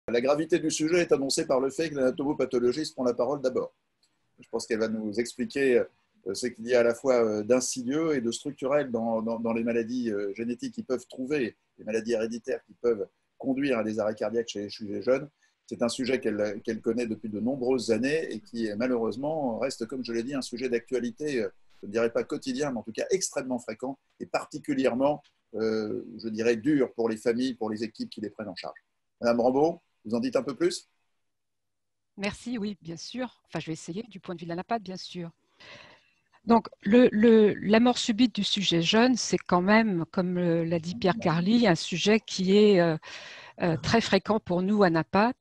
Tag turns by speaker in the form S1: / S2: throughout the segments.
S1: La gravité du sujet est annoncée par le fait que l'anatomopathologiste prend la parole d'abord. Je pense qu'elle va nous expliquer ce qu'il y a à la fois d'insidieux et de structurel dans les maladies génétiques qui peuvent trouver, les maladies héréditaires qui peuvent conduire à des arrêts cardiaques chez les jeunes. C'est un sujet qu'elle connaît depuis de nombreuses années et qui malheureusement reste, comme je l'ai dit, un sujet d'actualité, je ne dirais pas quotidien, mais en tout cas extrêmement fréquent et particulièrement, je dirais, dur pour les familles, pour les équipes qui les prennent en charge. Madame Rambaud, vous en dites un peu plus?
S2: Merci, oui, bien sûr. Enfin, je vais essayer du point de vue de la NAPAT, bien sûr. Donc, la mort subite du sujet jeune, c'est quand même, comme l'a dit Pierre Carly, un sujet qui est très fréquent pour nous à NAPAT.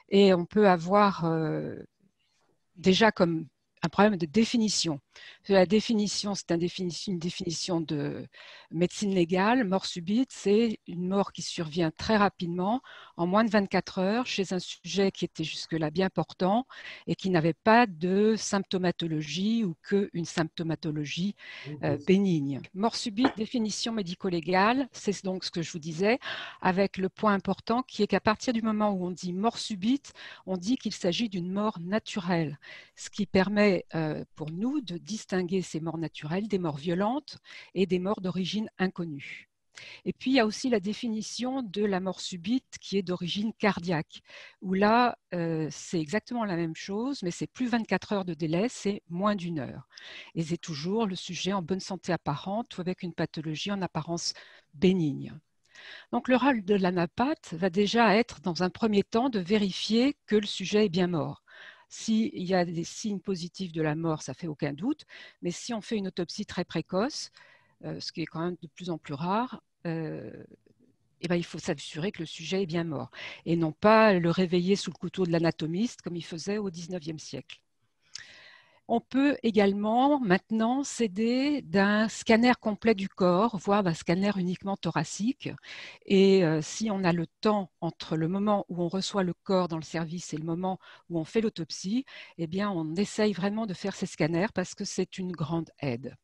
S2: Et on peut avoir déjà comme un problème de définition. La définition, c'est une définition de médecine légale. Mort subite, c'est une mort qui survient très rapidement, en moins de 24 heures, chez un sujet qui était jusque-là bien portant et qui n'avait pas de symptomatologie ou qu'une symptomatologie bénigne. Mort subite, définition médico-légale, c'est donc ce que je vous disais, avec le point important qui est qu'à partir du moment où on dit mort subite, on dit qu'il s'agit d'une mort naturelle, ce qui permet pour nous de distinguer ces morts naturelles des morts violentes et des morts d'origine inconnue. Et puis, il y a aussi la définition de la mort subite qui est d'origine cardiaque, où là, c'est exactement la même chose, mais c'est plus 24 heures de délai, c'est moins d'1 heure. Et c'est toujours le sujet en bonne santé apparente ou avec une pathologie en apparence bénigne. Donc, le rôle de l'anapath va déjà être, dans un premier temps, de vérifier que le sujet est bien mort. S'il y a des signes positifs de la mort, ça ne fait aucun doute, mais si on fait une autopsie très précoce, ce qui est quand même de plus en plus rare, eh ben, il faut s'assurer que le sujet est bien mort et non pas le réveiller sous le couteau de l'anatomiste comme il faisait au XIXe siècle. On peut également maintenant s'aider d'un scanner complet du corps, voire d'un scanner uniquement thoracique. Et si on a le temps entre le moment où on reçoit le corps dans le service et le moment où on fait l'autopsie, eh bien, on essaye vraiment de faire ces scanners parce que c'est une grande aide.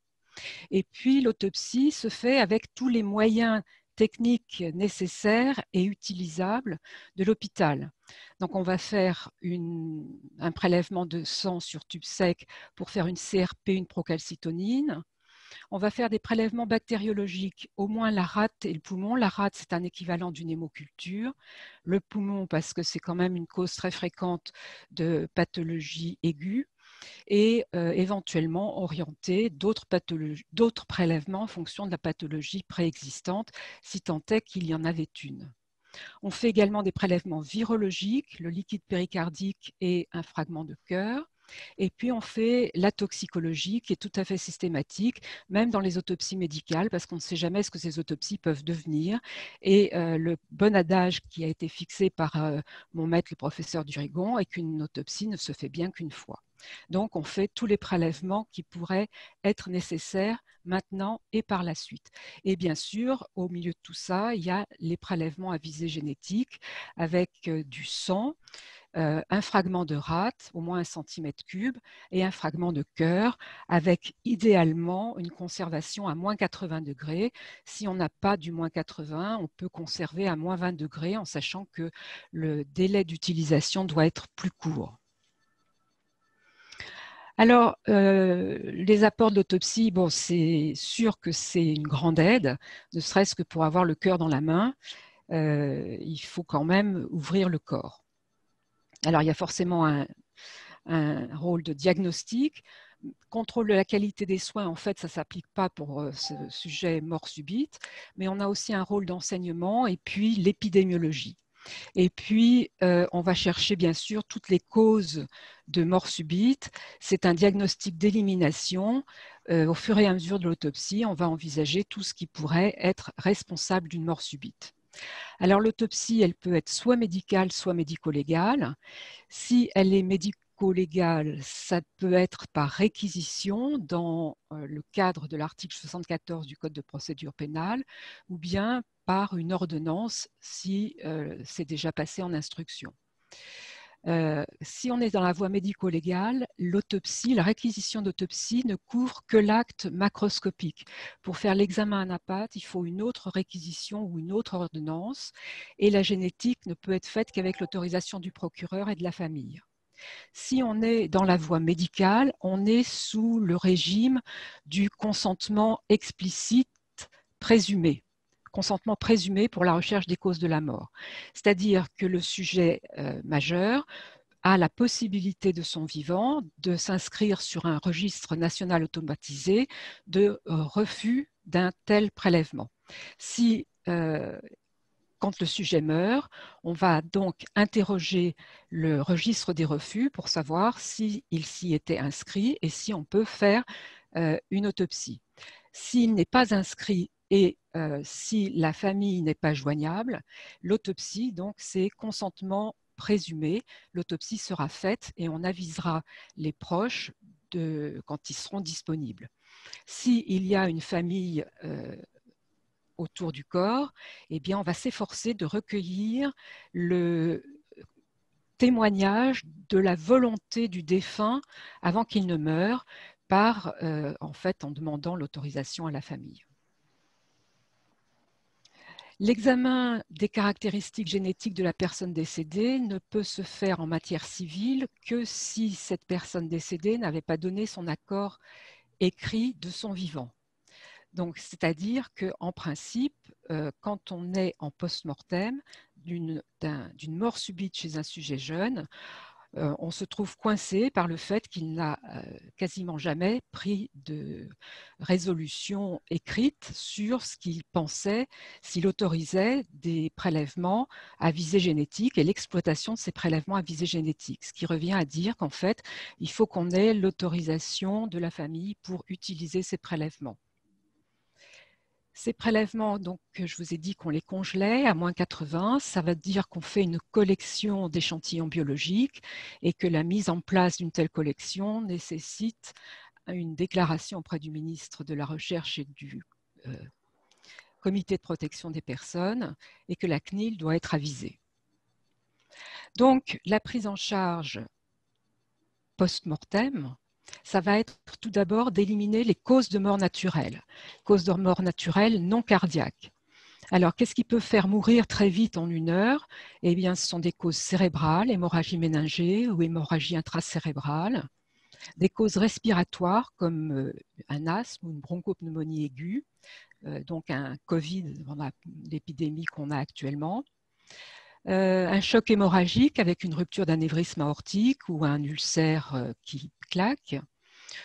S2: Et puis, l'autopsie se fait avec tous les moyens techniques nécessaires et utilisables de l'hôpital. Donc, on va faire un prélèvement de sang sur tube sec pour faire une CRP, une procalcitonine. On va faire des prélèvements bactériologiques, au moins la rate et le poumon. La rate, c'est un équivalent d'une hémoculture. Le poumon, parce que c'est quand même une cause très fréquente de pathologies aiguës et éventuellement orienter d'autres prélèvements en fonction de la pathologie préexistante, si tant est qu'il y en avait une. On fait également des prélèvements virologiques, le liquide péricardique et un fragment de cœur. Et puis on fait la toxicologie qui est tout à fait systématique, même dans les autopsies médicales, parce qu'on ne sait jamais ce que ces autopsies peuvent devenir. Et le bon adage qui a été fixé par mon maître, le professeur Durigon, est qu'une autopsie ne se fait bien qu'une fois. Donc on fait tous les prélèvements qui pourraient être nécessaires maintenant et par la suite. Et bien sûr, au milieu de tout ça, il y a les prélèvements à visée génétique avec du sang, un fragment de rate, au moins 1 cm3, et un fragment de cœur, avec idéalement une conservation à moins 80 degrés. Si on n'a pas du moins 80, on peut conserver à moins 20 degrés en sachant que le délai d'utilisation doit être plus court. Alors, les apports de l'autopsie, bon, c'est sûr que c'est une grande aide, ne serait-ce que pour avoir le cœur dans la main, il faut quand même ouvrir le corps. Alors, il y a forcément un rôle de diagnostic. Contrôle de la qualité des soins, en fait, ça ne s'applique pas pour ce sujet mort subite, mais on a aussi un rôle d'enseignement et puis l'épidémiologie. Et puis, on va chercher bien sûr toutes les causes de mort subite. C'est un diagnostic d'élimination. Au fur et à mesure de l'autopsie, on va envisager tout ce qui pourrait être responsable d'une mort subite. Alors, l'autopsie, elle peut être soit médicale, soit médico-légale. Si elle est médico-légale, ça peut être par réquisition dans le cadre de l'article 74 du Code de procédure pénale ou bien par une ordonnance si c'est déjà passé en instruction. Si on est dans la voie médico-légale, l'autopsie, la réquisition d'autopsie ne couvre que l'acte macroscopique. Pour faire l'examen anapathe, il faut une autre réquisition ou une autre ordonnance, et la génétique ne peut être faite qu'avec l'autorisation du procureur et de la famille. Si on est dans la voie médicale, on est sous le régime du consentement explicite présumé. Consentement présumé pour la recherche des causes de la mort. C'est-à-dire que le sujet majeur a la possibilité de son vivant de s'inscrire sur un registre national automatisé de refus d'un tel prélèvement. Si quand le sujet meurt, on va donc interroger le registre des refus pour savoir s'il s'y était inscrit et si on peut faire une autopsie. S'il n'est pas inscrit et si la famille n'est pas joignable, l'autopsie, donc, c'est consentement présumé. L'autopsie sera faite et on avisera les proches quand ils seront disponibles. S'il y a une famille autour du corps, eh bien, on va s'efforcer de recueillir le témoignage de la volonté du défunt avant qu'il ne meure, en demandant l'autorisation à la famille. L'examen des caractéristiques génétiques de la personne décédée ne peut se faire en matière civile que si cette personne décédée n'avait pas donné son accord écrit de son vivant. Donc, c'est-à-dire qu'en principe, quand on est en post-mortem d'une mort subite chez un sujet jeune, on se trouve coincé par le fait qu'il n'a quasiment jamais pris de résolution écrite sur ce qu'il pensait, s'il autorisait des prélèvements à visée génétique et l'exploitation de ces prélèvements à visée génétique. Ce qui revient à dire qu'en fait, il faut qu'on ait l'autorisation de la famille pour utiliser ces prélèvements. Ces prélèvements, donc, je vous ai dit qu'on les congelait à moins 80, ça veut dire qu'on fait une collection d'échantillons biologiques et que la mise en place d'une telle collection nécessite une déclaration auprès du ministre de la Recherche et du Comité de protection des personnes et que la CNIL doit être avisée. Donc, la prise en charge post-mortem, ça va être tout d'abord d'éliminer les causes de mort naturelle, causes de mort naturelle non cardiaques. Alors, qu'est-ce qui peut faire mourir très vite en 1 heure? Eh bien, ce sont des causes cérébrales, hémorragie méningée ou hémorragie intracérébrale, des causes respiratoires comme un asthme ou une bronchopneumonie aiguë, donc un Covid, l'épidémie qu'on a actuellement, un choc hémorragique avec une rupture d'anévrisme aortique ou un ulcère qui claque,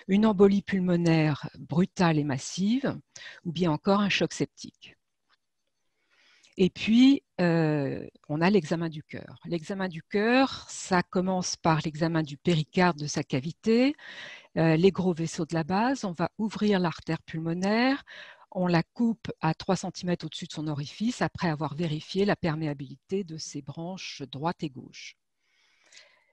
S2: une embolie pulmonaire brutale et massive, ou bien encore un choc septique. Et puis, on a l'examen du cœur. L'examen du cœur, ça commence par l'examen du péricarde, de sa cavité, les gros vaisseaux de la base. On va ouvrir l'artère pulmonaire, on la coupe à 3 cm au-dessus de son orifice après avoir vérifié la perméabilité de ses branches droite et gauche.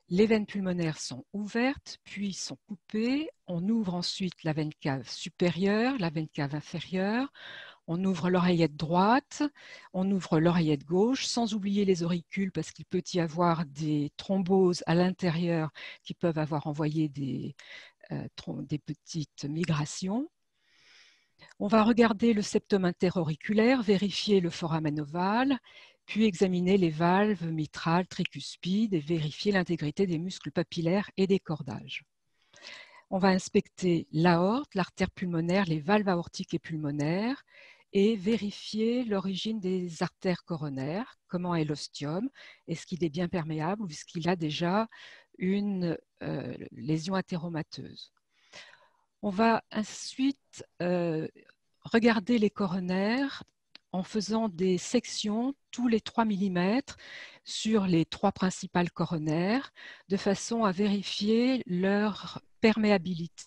S2: Les veines pulmonaires sont ouvertes, puis sont coupées. On ouvre ensuite la veine cave supérieure, la veine cave inférieure. On ouvre l'oreillette droite, on ouvre l'oreillette gauche, sans oublier les auricules parce qu'il peut y avoir des thromboses à l'intérieur qui peuvent avoir envoyé des petites migrations. On va regarder le septum interauriculaire, vérifier le foramen ovale, puis examiner les valves mitrales, tricuspides et vérifier l'intégrité des muscles papillaires et des cordages. On va inspecter l'aorte, l'artère pulmonaire, les valves aortiques et pulmonaires et vérifier l'origine des artères coronaires, comment est l'ostium, est-ce qu'il est bien perméable ou est-ce qu'il a déjà une lésion athéromateuse. On va ensuite regarder les coronaires en faisant des sections tous les 3 mm sur les 3 principales coronaires de façon à vérifier leur perméabilité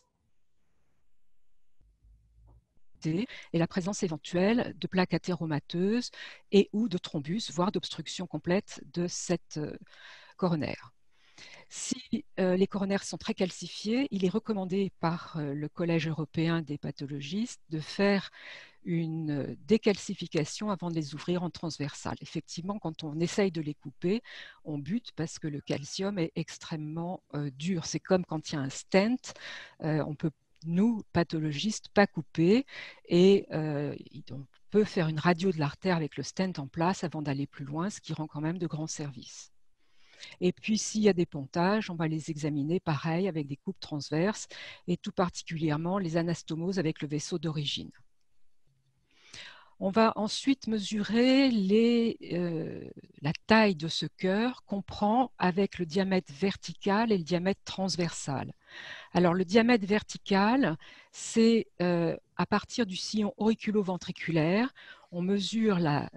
S2: et la présence éventuelle de plaques athéromateuses et ou de thrombus, voire d'obstruction complète de cette coronaire. Si les coronaires sont très calcifiés, il est recommandé par le Collège européen des pathologistes de faire une décalcification avant de les ouvrir en transversal. Effectivement, quand on essaye de les couper, on bute parce que le calcium est extrêmement dur. C'est comme quand il y a un stent, on peut, nous, pathologistes, pas couper et on peut faire une radio de l'artère avec le stent en place avant d'aller plus loin, ce qui rend quand même de grands services. Et puis, s'il y a des pontages, on va les examiner pareil avec des coupes transverses et tout particulièrement les anastomoses avec le vaisseau d'origine. On va ensuite mesurer la taille de ce cœur qu'on prend avec le diamètre vertical et le diamètre transversal. Alors, le diamètre vertical, c'est à partir du sillon auriculo-ventriculaire, on mesure la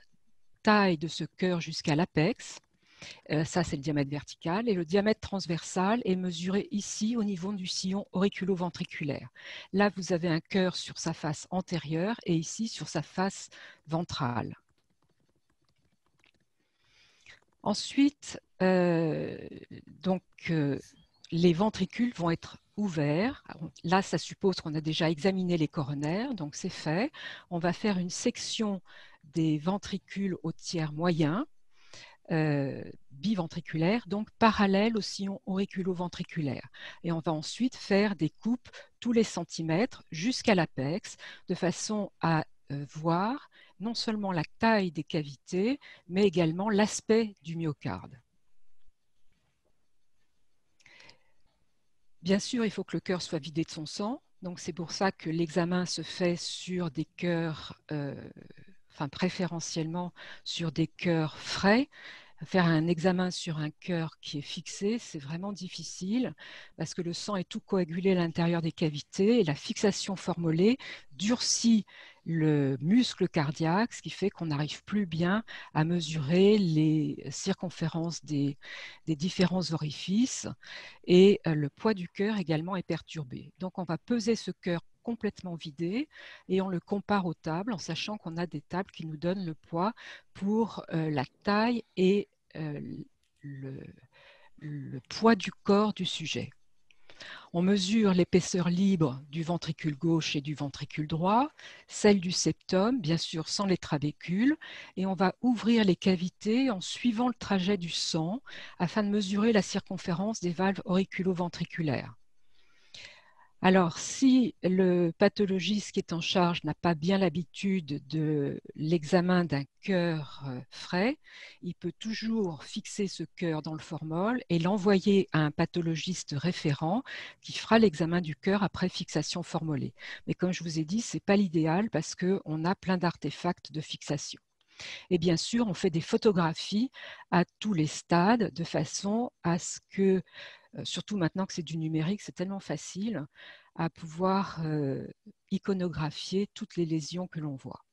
S2: taille de ce cœur jusqu'à l'apex. Ça, c'est le diamètre vertical. Et le diamètre transversal est mesuré ici au niveau du sillon auriculo-ventriculaire. Là, vous avez un cœur sur sa face antérieure et ici sur sa face ventrale. Ensuite, les ventricules vont être ouverts. Là, ça suppose qu'on a déjà examiné les coronaires, donc c'est fait. On va faire une section des ventricules au tiers moyen. Biventriculaire, donc parallèle au sillon auriculo-ventriculaire. Et on va ensuite faire des coupes tous les centimètres jusqu'à l'apex, de façon à voir non seulement la taille des cavités, mais également l'aspect du myocarde. Bien sûr, il faut que le cœur soit vidé de son sang, donc c'est pour ça que l'examen se fait sur des cœurs, préférentiellement sur des cœurs frais. Faire un examen sur un cœur qui est fixé, c'est vraiment difficile parce que le sang est tout coagulé à l'intérieur des cavités et la fixation formolée durcit le muscle cardiaque, ce qui fait qu'on n'arrive plus bien à mesurer les circonférences des différents orifices et le poids du cœur également est perturbé. Donc on va peser ce cœur complètement vidé et on le compare aux tables en sachant qu'on a des tables qui nous donnent le poids pour la taille et le poids du corps du sujet. On mesure l'épaisseur libre du ventricule gauche et du ventricule droit, celle du septum, bien sûr sans les trabécules, et on va ouvrir les cavités en suivant le trajet du sang afin de mesurer la circonférence des valves auriculo-ventriculaires. Alors, si le pathologiste qui est en charge n'a pas bien l'habitude de l'examen d'un cœur frais, il peut toujours fixer ce cœur dans le formol et l'envoyer à un pathologiste référent qui fera l'examen du cœur après fixation formolée. Mais comme je vous ai dit, ce n'est pas l'idéal parce qu'on a plein d'artefacts de fixation. Et bien sûr, on fait des photographies à tous les stades de façon à ce que, surtout maintenant que c'est du numérique, c'est tellement facile à pouvoir iconographier toutes les lésions que l'on voit.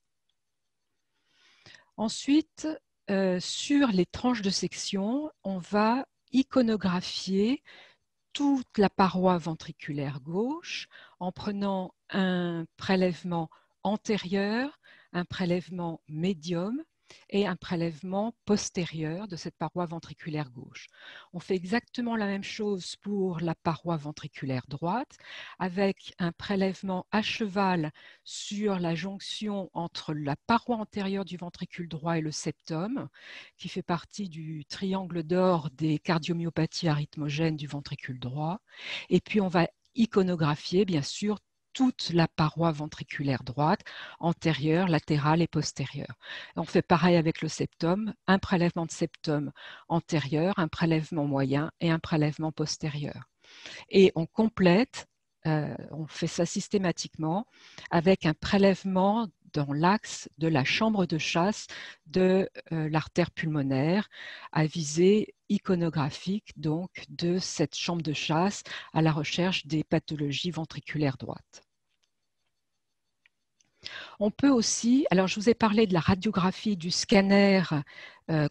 S2: Ensuite, sur les tranches de section, on va iconographier toute la paroi ventriculaire gauche en prenant un prélèvement antérieur, un prélèvement médium et un prélèvement postérieur de cette paroi ventriculaire gauche. On fait exactement la même chose pour la paroi ventriculaire droite avec un prélèvement à cheval sur la jonction entre la paroi antérieure du ventricule droit et le septum, qui fait partie du triangle d'or des cardiomyopathies arythmogènes du ventricule droit. Et puis on va iconographier, bien sûr, toute la paroi ventriculaire droite, antérieure, latérale et postérieure. On fait pareil avec le septum, un prélèvement de septum antérieur, un prélèvement moyen et un prélèvement postérieur. Et on complète, on fait ça systématiquement avec un prélèvement dans l'axe de la chambre de chasse de l'artère pulmonaire à visée iconographique donc de cette chambre de chasse à la recherche des pathologies ventriculaires droites. On peut aussi, alors je vous ai parlé de la radiographie du scanner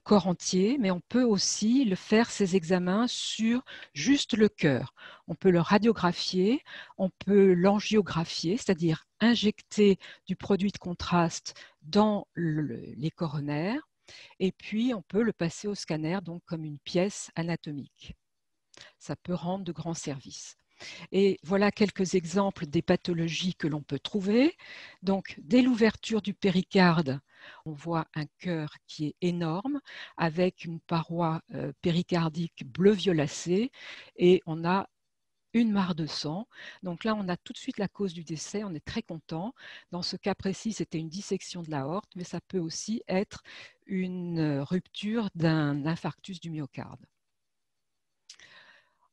S2: corps entier, mais on peut aussi faire ces examens sur juste le cœur. On peut le radiographier, on peut l'angiographier, c'est-à-dire injecter du produit de contraste dans les coronaires, et puis on peut le passer au scanner donc comme une pièce anatomique. Ça peut rendre de grands services. Et voilà quelques exemples des pathologies que l'on peut trouver. Donc, dès l'ouverture du péricarde, on voit un cœur qui est énorme avec une paroi péricardique bleu-violacée et on a une mare de sang. Donc là, on a tout de suite la cause du décès, on est très content. Dans ce cas précis, c'était une dissection de l'aorte, mais ça peut aussi être une rupture d'un infarctus du myocarde.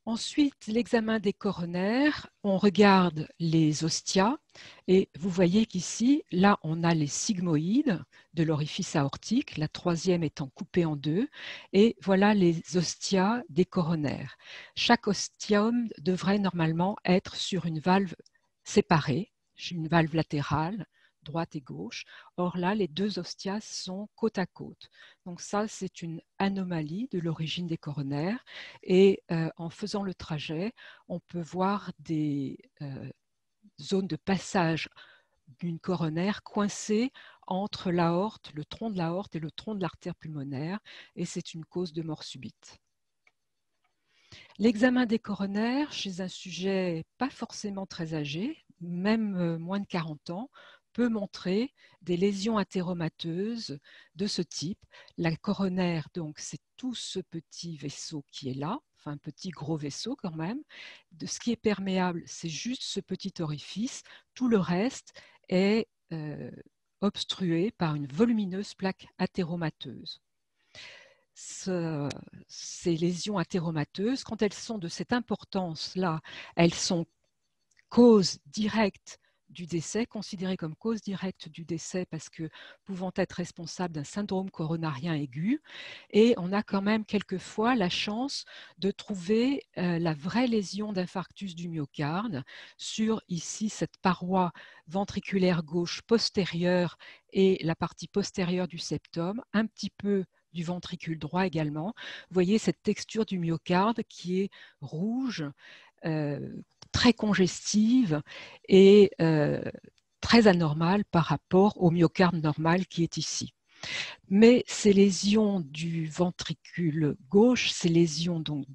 S2: Ensuite, l'examen des coronaires, on regarde les ostias et vous voyez qu'ici, là, on a les sigmoïdes de l'orifice aortique, la troisième étant coupée en deux, et voilà les ostias des coronaires. Chaque ostium devrait normalement être sur une valve séparée, une valve latérale, droite et gauche. Or là, les deux ostias sont côte à côte. Donc ça, c'est une anomalie de l'origine des coronaires. Et en faisant le trajet, on peut voir des zones de passage d'une coronaire coincée entre l'aorte, le tronc de l'aorte et le tronc de l'artère pulmonaire. Et c'est une cause de mort subite. L'examen des coronaires chez un sujet pas forcément très âgé, même moins de 40 ans, peut montrer des lésions athéromateuses de ce type. La coronaire, donc, c'est tout ce petit vaisseau qui est là, enfin un petit gros vaisseau quand même. De ce qui est perméable, c'est juste ce petit orifice. Tout le reste est obstrué par une volumineuse plaque athéromateuse. Ces lésions athéromateuses, quand elles sont de cette importance-là, elles sont cause directe du décès, considérées comme cause directe du décès parce que pouvant être responsables d'un syndrome coronarien aigu. Et on a quand même quelquefois la chance de trouver la vraie lésion d'infarctus du myocarde sur ici cette paroi ventriculaire gauche postérieure et la partie postérieure du septum, un petit peu du ventricule droit également. Vous voyez cette texture du myocarde qui est rouge, très congestive et très anormale par rapport au myocarde normal qui est ici. Mais ces lésions du ventricule gauche, ces lésions donc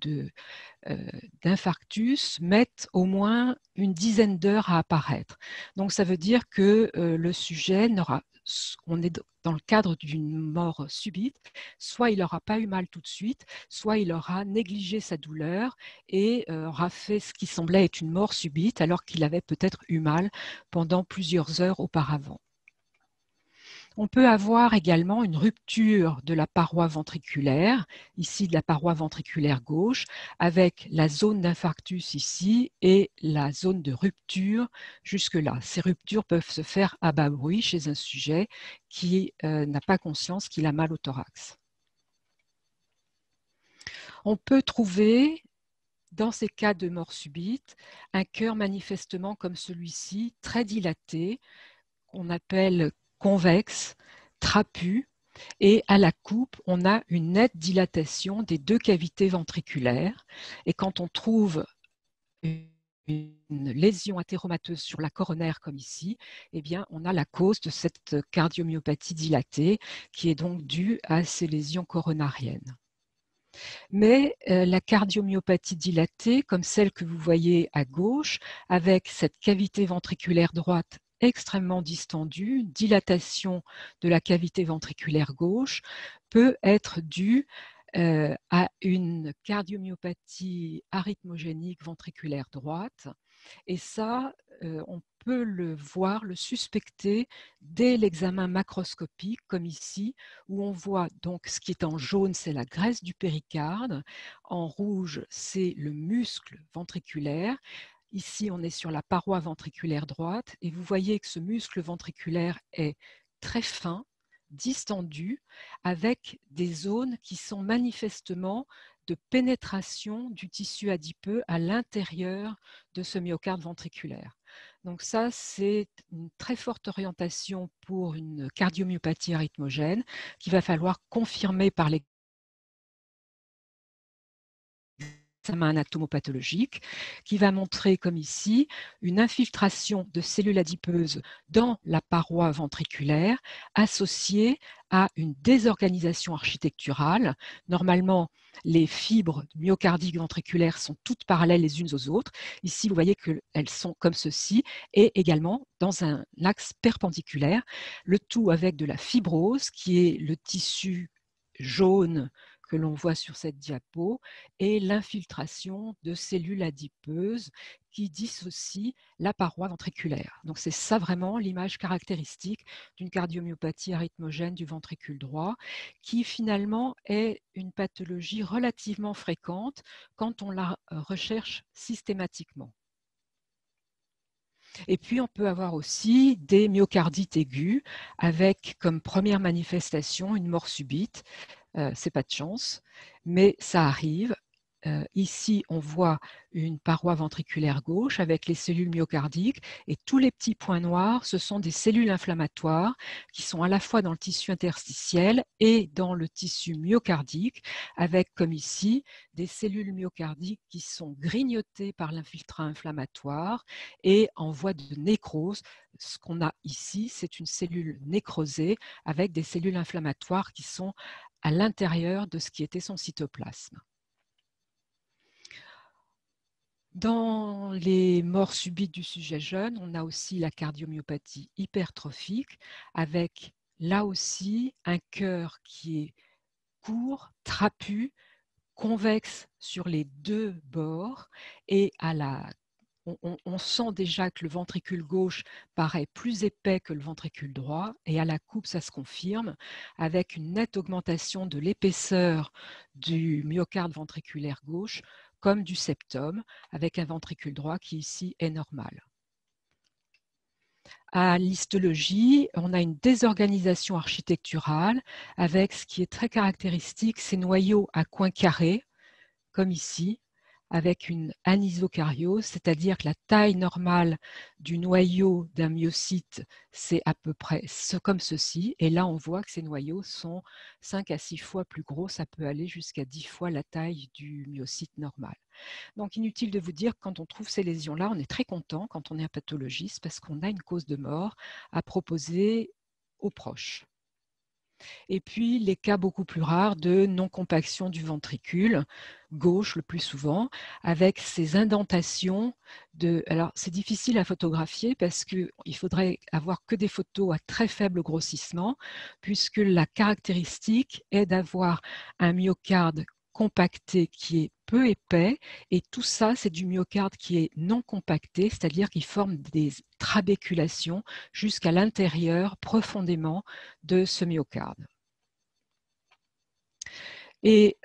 S2: d'infarctus mettent au moins une dizaine d'heures à apparaître. Donc ça veut dire que le sujet on est dans le cadre d'une mort subite, soit il n'aura pas eu mal tout de suite, soit il aura négligé sa douleur et aura fait ce qui semblait être une mort subite alors qu'il avait peut-être eu mal pendant plusieurs heures auparavant. On peut avoir également une rupture de la paroi ventriculaire, ici de la paroi ventriculaire gauche, avec la zone d'infarctus ici et la zone de rupture jusque-là. Ces ruptures peuvent se faire à bas bruit chez un sujet qui n'a pas conscience qu'il a mal au thorax. On peut trouver, dans ces cas de mort subite, un cœur manifestement comme celui-ci, très dilaté, qu'on appelle convexe, trapu, et à la coupe, on a une nette dilatation des deux cavités ventriculaires. Et quand on trouve une lésion athéromateuse sur la coronaire comme ici, eh bien, on a la cause de cette cardiomyopathie dilatée qui est donc due à ces lésions coronariennes. Mais la cardiomyopathie dilatée, comme celle que vous voyez à gauche, avec cette cavité ventriculaire droite extrêmement distendue, dilatation de la cavité ventriculaire gauche, peut être due à une cardiomyopathie arythmogénique ventriculaire droite. Et ça, on peut le voir, le suspecter dès l'examen macroscopique, comme ici, où on voit donc ce qui est en jaune, c'est la graisse du péricarde, en rouge, c'est le muscle ventriculaire. Ici, on est sur la paroi ventriculaire droite et vous voyez que ce muscle ventriculaire est très fin, distendu, avec des zones qui sont manifestement de pénétration du tissu adipeux à l'intérieur de ce myocarde ventriculaire. Donc ça, c'est une très forte orientation pour une cardiomyopathie arythmogène qu'il va falloir confirmer par les examen anatomopathologique qui va montrer, comme ici, une infiltration de cellules adipeuses dans la paroi ventriculaire associée à une désorganisation architecturale. Normalement, les fibres myocardiques ventriculaires sont toutes parallèles les unes aux autres. Ici, vous voyez qu'elles sont comme ceci et également dans un axe perpendiculaire, le tout avec de la fibrose qui est le tissu jaune que l'on voit sur cette diapo, et l'infiltration de cellules adipeuses qui dissocient la paroi ventriculaire. Donc c'est ça vraiment l'image caractéristique d'une cardiomyopathie arythmogène du ventricule droit, qui finalement est une pathologie relativement fréquente quand on la recherche systématiquement. Et puis, on peut avoir aussi des myocardites aigus avec comme première manifestation une mort subite. C'est pas de chance, mais ça arrive. Ici, on voit une paroi ventriculaire gauche avec les cellules myocardiques et tous les petits points noirs, ce sont des cellules inflammatoires qui sont à la fois dans le tissu interstitiel et dans le tissu myocardique, avec comme ici des cellules myocardiques qui sont grignotées par l'infiltrat inflammatoire et en voie de nécrose. Ce qu'on a ici, c'est une cellule nécrosée avec des cellules inflammatoires qui sont à l'intérieur de ce qui était son cytoplasme. Dans les morts subites du sujet jeune, on a aussi la cardiomyopathie hypertrophique avec là aussi un cœur qui est court, trapu, convexe sur les deux bords et on sent déjà que le ventricule gauche paraît plus épais que le ventricule droit et à la coupe, ça se confirme avec une nette augmentation de l'épaisseur du myocarde ventriculaire gauche comme du septum, avec un ventricule droit qui ici est normal. À l'histologie, on a une désorganisation architecturale avec ce qui est très caractéristique, ces noyaux à coins carrés, comme ici, avec une anisocariose, c'est-à-dire que la taille normale du noyau d'un myocyte, c'est à peu près comme ceci. Et là, on voit que ces noyaux sont 5 à 6 fois plus gros. Ça peut aller jusqu'à 10 fois la taille du myocyte normal. Donc, inutile de vous dire que quand on trouve ces lésions-là, on est très content quand on est un pathologiste parce qu'on a une cause de mort à proposer aux proches. Et puis, les cas beaucoup plus rares de non-compaction du ventricule gauche le plus souvent, avec ces indentations de... Alors, c'est difficile à photographier parce qu'il faudrait avoir que des photos à très faible grossissement, puisque la caractéristique est d'avoir un myocarde compacté qui est peu épais, et tout ça, c'est du myocarde qui est non compacté, c'est-à-dire qui forme des trabéculations jusqu'à l'intérieur profondément de ce myocarde. Et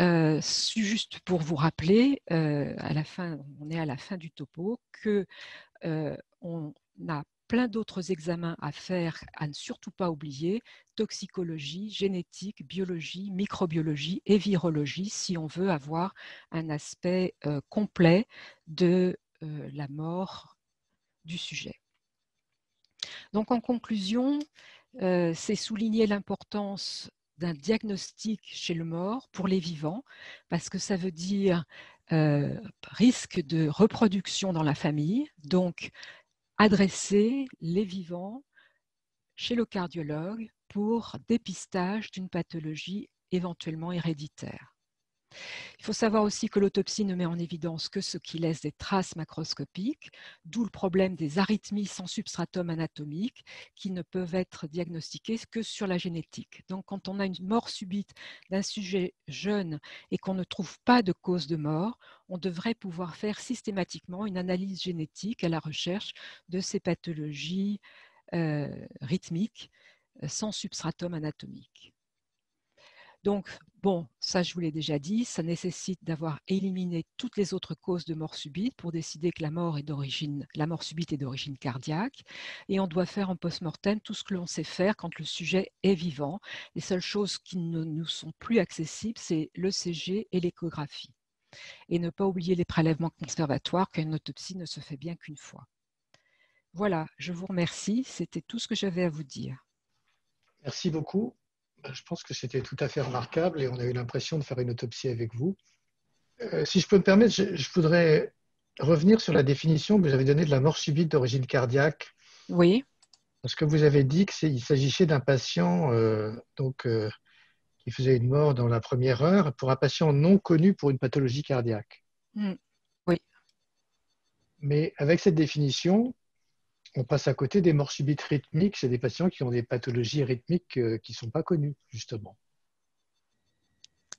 S2: juste pour vous rappeler, à la fin, on est à la fin du topo, qu'on a plein d'autres examens à faire, à ne surtout pas oublier, toxicologie, génétique, biologie, microbiologie et virologie, si on veut avoir un aspect complet de la mort du sujet. Donc en conclusion, c'est souligner l'importance d'un diagnostic chez le mort pour les vivants, parce que ça veut dire risque de reproduction dans la famille, donc adresser les vivants chez le cardiologue pour dépistage d'une pathologie éventuellement héréditaire. Il faut savoir aussi que l'autopsie ne met en évidence que ce qui laisse des traces macroscopiques, d'où le problème des arythmies sans substratum anatomique qui ne peuvent être diagnostiquées que sur la génétique. Donc quand on a une mort subite d'un sujet jeune et qu'on ne trouve pas de cause de mort, on devrait pouvoir faire systématiquement une analyse génétique à la recherche de ces pathologies rythmiques sans substratum anatomique. Donc, bon, ça je vous l'ai déjà dit, ça nécessite d'avoir éliminé toutes les autres causes de mort subite pour décider que la mort subite est d'origine cardiaque. Et on doit faire en post-mortem tout ce que l'on sait faire quand le sujet est vivant. Les seules choses qui ne nous sont plus accessibles, c'est l'ECG et l'échographie. Et ne pas oublier les prélèvements conservatoires, qu'une autopsie ne se fait bien qu'une fois. Voilà, je vous remercie. C'était tout ce que j'avais à vous dire.
S3: Merci beaucoup. Je pense que c'était tout à fait remarquable et on a eu l'impression de faire une autopsie avec vous. Si je peux me permettre, je voudrais revenir sur la définition que vous avez donnée de la mort subite d'origine cardiaque,
S2: Oui,
S3: parce que vous avez dit qu'il s'agissait d'un patient qui faisait une mort dans la première heure pour un patient non connu pour une pathologie cardiaque.
S2: mm, oui,
S3: Mais avec cette définition, on passe à côté des morts subites rythmiques chez des patients qui ont des pathologies rythmiques qui ne sont pas connues, justement.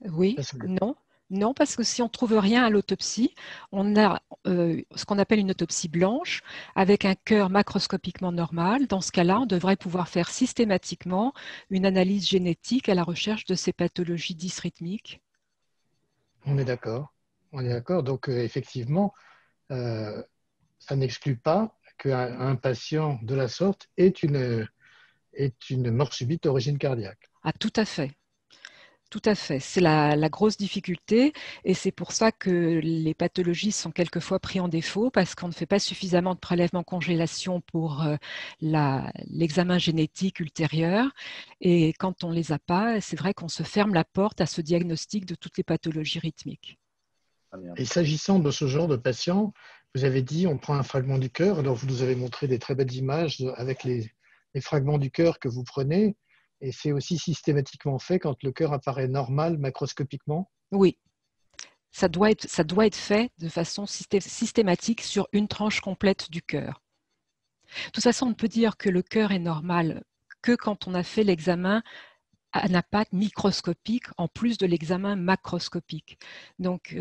S2: oui,
S3: Parce que
S2: non. Non, parce que si on ne trouve rien à l'autopsie, on a ce qu'on appelle une autopsie blanche avec un cœur macroscopiquement normal. Dans ce cas-là, on devrait pouvoir faire systématiquement une analyse génétique à la recherche de ces pathologies dysrythmiques.
S3: on est d'accord. On est d'accord. Donc, effectivement, euh, ça n'exclut pas qu'un patient de la sorte est une mort subite d'origine cardiaque.
S2: Ah, tout à fait. Tout à fait. C'est la grosse difficulté et c'est pour ça que les pathologies sont quelquefois pris en défaut parce qu'on ne fait pas suffisamment de prélèvements congélation pour l'examen génétique ultérieur. Et quand on ne les a pas, c'est vrai qu'on se ferme la porte à ce diagnostic de toutes les pathologies rythmiques.
S1: Très bien.
S3: Et s'agissant de ce genre de patient, vous avez dit on prend un fragment du cœur. Alors, vous nous avez montré des très belles images avec les fragments du cœur que vous prenez. Et c'est aussi systématiquement fait quand le cœur apparaît normal macroscopiquement.
S2: Oui, ça doit être fait de façon systématique sur une tranche complète du cœur. De toute façon, on ne peut dire que le cœur est normal que quand on a fait l'examen anapath microscopique en plus de l'examen macroscopique. Donc,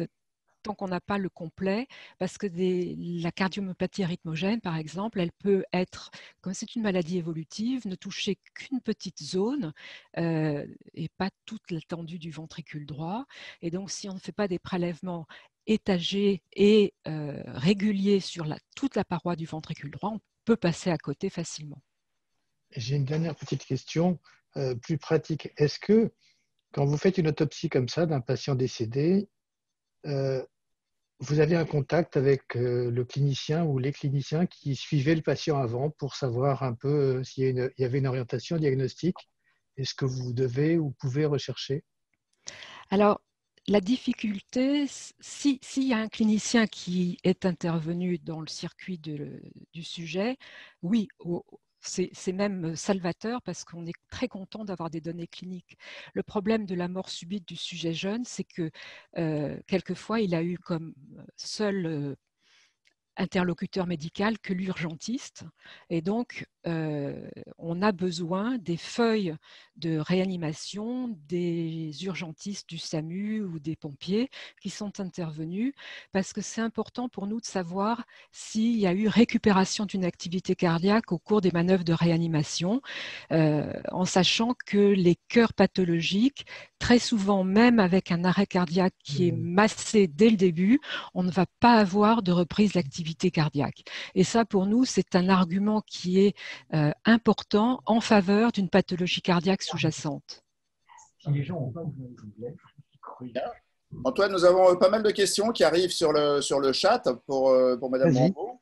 S2: tant qu'on n'a pas le complet, parce que la cardiomyopathie rythmogène, par exemple, elle peut être, comme c'est une maladie évolutive, ne toucher qu'une petite zone et pas toute l'étendue du ventricule droit. Et donc, si on ne fait pas des prélèvements étagés et réguliers sur toute la paroi du ventricule droit, on peut passer à côté facilement.
S3: J'ai une dernière petite question plus pratique. Est-ce que quand vous faites une autopsie comme ça d'un patient décédé, euh, vous avez un contact avec le clinicien ou les cliniciens qui suivaient le patient avant pour savoir un peu s'il y avait une orientation diagnostique et ce que vous devez ou pouvez rechercher?
S2: Alors, la difficulté, s'il y a un clinicien qui est intervenu dans le circuit du sujet, oui, c'est même salvateur parce qu'on est très content d'avoir des données cliniques. Le problème de la mort subite du sujet jeune, c'est que quelquefois, il a eu comme seul interlocuteur médical que l'urgentiste. Et donc, on a besoin des feuilles de réanimation des urgentistes du SAMU ou des pompiers qui sont intervenus parce que c'est important pour nous de savoir s'il y a eu récupération d'une activité cardiaque au cours des manœuvres de réanimation, en sachant que les cœurs pathologiques, très souvent, même avec un arrêt cardiaque qui est massé dès le début, on ne va pas avoir de reprise d'activité cardiaque. Et ça, pour nous, c'est un argument qui est important en faveur d'une pathologie cardiaque sous-jacente.
S1: Bien. Antoine, nous avons pas mal de questions qui arrivent sur le chat pour Madame
S3: Vas-y.
S1: Rambaud.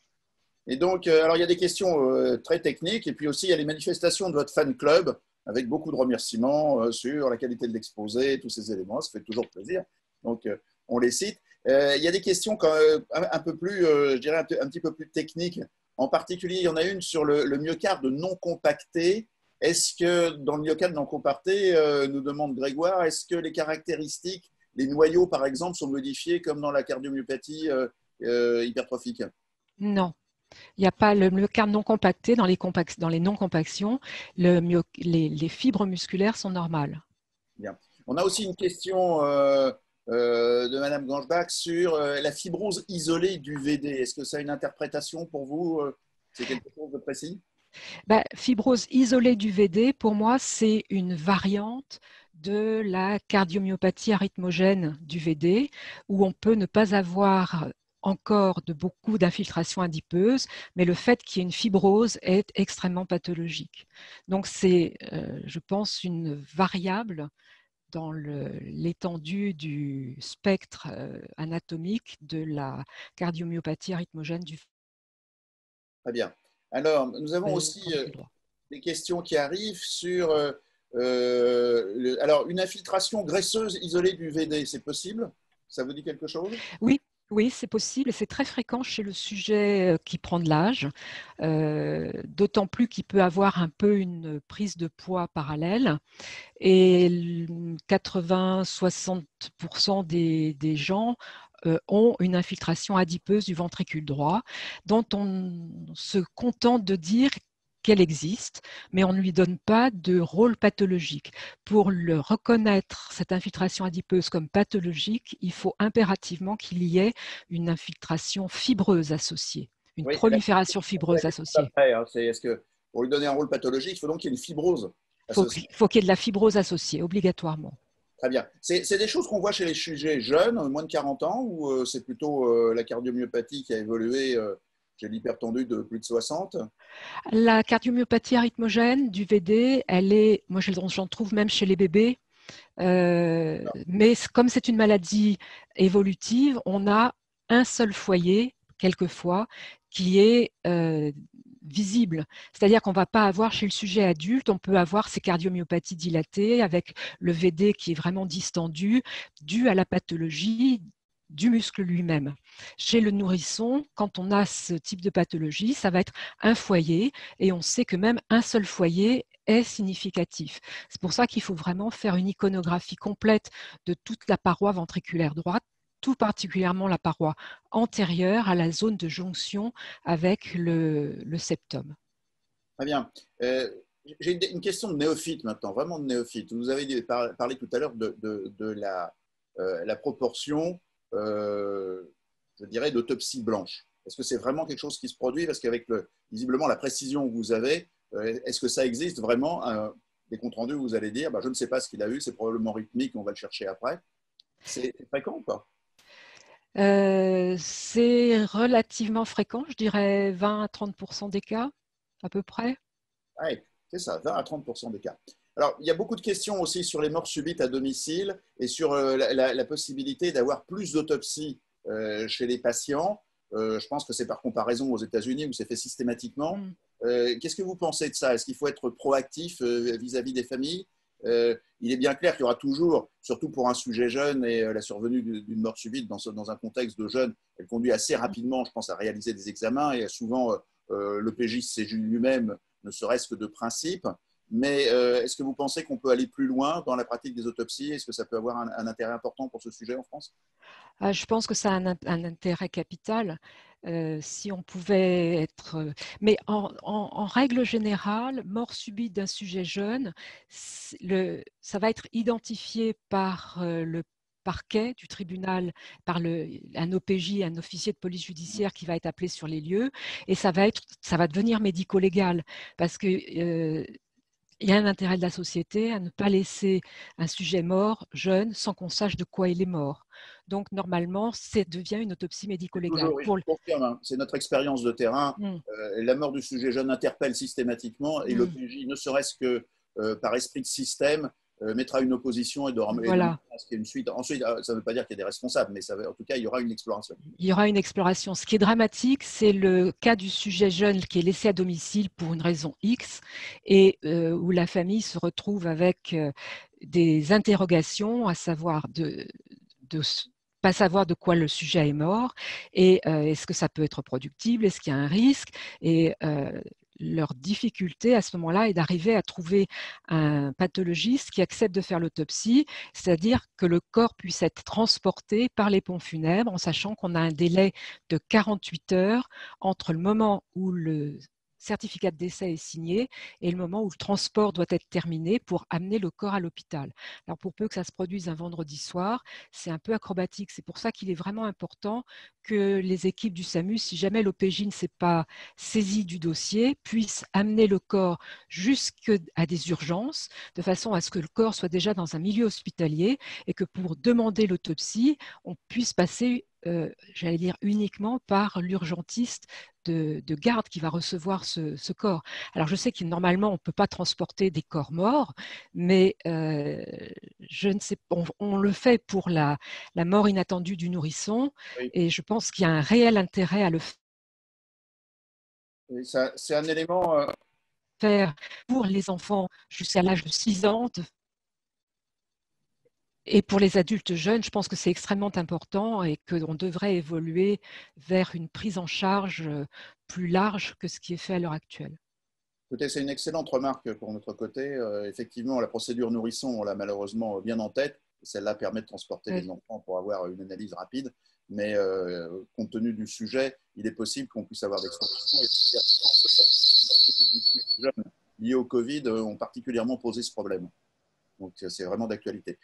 S1: Et donc, alors il y a des questions très techniques et puis aussi il y a les manifestations de votre fan club avec beaucoup de remerciements sur la qualité de l'exposé, tous ces éléments. Ça fait toujours plaisir. Donc, on les cite. Il y a des questions un peu plus, je dirais, un petit peu plus techniques. En particulier, il y en a une sur le myocarde non compacté. Est-ce que dans le myocarde non compacté, nous demande Grégoire, est-ce que les caractéristiques, les noyaux par exemple, sont modifiés comme dans la cardiomyopathie hypertrophique?
S2: Non. Il n'y a pas le myocarde non compacté dans les non-compactions. Les fibres musculaires sont normales.
S1: Bien. On a aussi une question de Madame Gangebach sur la fibrose isolée du VD. Est-ce que ça a une interprétation pour vous? C'est quelque chose de précis?
S2: Fibrose isolée du VD, pour moi, c'est une variante de la cardiomyopathie arythmogène du VD, où on peut ne pas avoir encore beaucoup d'infiltration adipeuse, mais le fait qu'il y ait une fibrose est extrêmement pathologique. Donc c'est, je pense, une variable dans l'étendue du spectre anatomique de la cardiomyopathie arythmogène du
S1: Très bien. Alors, nous avons aussi
S2: ventricule droit.
S1: des questions qui arrivent sur alors, une infiltration graisseuse isolée du VD, c'est possible? Ça vous dit quelque chose?
S2: Oui, oui, c'est possible et c'est très fréquent chez le sujet qui prend de l'âge, d'autant plus qu'il peut avoir un peu une prise de poids parallèle. Et 80-60% des gens ont une infiltration adipeuse du ventricule droit, dont on se contente de dire qu'elle existe, mais on ne lui donne pas de rôle pathologique. Pour le reconnaître, cette infiltration adipeuse comme pathologique, il faut impérativement qu'il y ait une infiltration fibreuse associée, une
S1: Oui,
S2: prolifération fibreuse associée.
S1: après, hein, est-ce que pour lui donner un rôle pathologique, il faut donc qu'il y ait une fibrose associée?
S2: Il faut qu'il y ait de la fibrose associée, obligatoirement.
S1: Très bien. C'est des choses qu'on voit chez les sujets jeunes, moins de 40 ans, ou c'est plutôt la cardiomyopathie qui a évolué chez l'hypertendu de plus de 60?
S2: La cardiomyopathie arythmogène du VD, moi j'en trouve même chez les bébés, mais comme c'est une maladie évolutive, on a un seul foyer, quelquefois, qui est visible. C'est-à-dire qu'on ne va pas avoir chez le sujet adulte, on peut avoir ces cardiomyopathies dilatées avec le VD qui est vraiment distendu, dû à la pathologie du muscle lui-même. Chez le nourrisson, quand on a ce type de pathologie, ça va être un foyer et on sait que même un seul foyer est significatif. C'est pour ça qu'il faut vraiment faire une iconographie complète de toute la paroi ventriculaire droite, tout particulièrement la paroi antérieure à la zone de jonction avec le septum.
S1: Très bien. J'ai une question de néophyte maintenant, vraiment de néophyte. Vous avez parlé tout à l'heure de la proportion, je dirais, d'autopsie blanche. Est-ce que c'est vraiment quelque chose qui se produit? Parce qu'avec visiblement la précision que vous avez, est-ce que ça existe vraiment des comptes rendus où vous allez dire, bah, je ne sais pas ce qu'il a eu, c'est probablement rythmique, on va le chercher après. C'est fréquent ou pas?
S2: C'est relativement fréquent, je dirais 20 à 30% des cas, à peu près.
S1: Oui, c'est ça, 20 à 30% des cas. Alors, il y a beaucoup de questions aussi sur les morts subites à domicile et sur la possibilité d'avoir plus d'autopsies chez les patients. Je pense que c'est par comparaison aux États-Unis où c'est fait systématiquement.
S2: Mm.
S1: Qu'est-ce que vous pensez de ça? Est-ce qu'il faut être proactif vis-à-vis des familles? Il est bien clair qu'il y aura toujours, surtout pour un sujet jeune et la survenue d'une mort subite dans un contexte de jeune, elle conduit assez rapidement, je pense, à réaliser des examens et souvent le PJ saisit lui-même, ne serait-ce que de principe. Mais est-ce que vous pensez qu'on peut aller plus loin dans la pratique des autopsies? Est-ce que ça peut avoir un intérêt important pour ce sujet en France?
S2: Je pense que ça a un intérêt capital. Si on pouvait être… Mais en règle générale, mort subite d'un sujet jeune, ça va être identifié par le parquet du tribunal, par un OPJ, un officier de police judiciaire qui va être appelé sur les lieux, et ça va devenir médico-légal, parce que il y a un intérêt de la société à ne pas laisser un sujet mort, jeune, sans qu'on sache de quoi il est mort. Donc, normalement, ça devient une autopsie médico-légale.
S1: Toujours, oui, je confirme, hein, c'est notre expérience de terrain. La mort du sujet jeune interpelle systématiquement et l'OPJ, ne serait-ce que par esprit de système, mettra une opposition et
S2: Voilà.
S1: ce qu'il y a une suite. Ensuite, ça ne veut pas dire qu'il y a des responsables, mais en tout cas, il y aura une exploration.
S2: Il y aura une exploration. Ce qui est dramatique, c'est le cas du sujet jeune qui est laissé à domicile pour une raison X et où la famille se retrouve avec des interrogations, à savoir de pas savoir de quoi le sujet est mort et est-ce que ça peut être reproductible, est-ce qu'il y a un risque et leur difficulté à ce moment-là est d'arriver à trouver un pathologiste qui accepte de faire l'autopsie, c'est-à-dire que le corps puisse être transporté par les pompes funèbres en sachant qu'on a un délai de 48 heures entre le moment où le certificat de décès est signé et le moment où le transport doit être terminé pour amener le corps à l'hôpital. Alors pour peu que ça se produise un vendredi soir, c'est un peu acrobatique. C'est pour ça qu'il est vraiment important que les équipes du SAMU, si jamais l'OPJ ne s'est pas saisie du dossier, puissent amener le corps jusqu'à des urgences, de façon à ce que le corps soit déjà dans un milieu hospitalier et que pour demander l'autopsie, on puisse passer j'allais dire uniquement par l'urgentiste de garde qui va recevoir ce corps. Alors je sais que normalement on ne peut pas transporter des corps morts, mais je ne sais, on le fait pour la mort inattendue du nourrisson
S1: Oui.
S2: et je pense qu'il y a un réel intérêt à le
S1: C'est un élément.
S2: faire pour les enfants jusqu'à l'âge de 6 ans. Et pour les adultes jeunes, je pense que c'est extrêmement important et qu'on devrait évoluer vers une prise en charge plus large que ce qui est fait à l'heure actuelle.
S1: Écoutez, c'est une excellente remarque pour notre côté. Effectivement, la procédure nourrisson, on l'a malheureusement bien en tête. Celle-là permet de transporter les enfants pour avoir une analyse rapide. Mais compte tenu du sujet, il est possible qu'on puisse avoir des extensions. Les jeunes liés au Covid ont particulièrement posé ce problème. Donc, c'est vraiment d'actualité.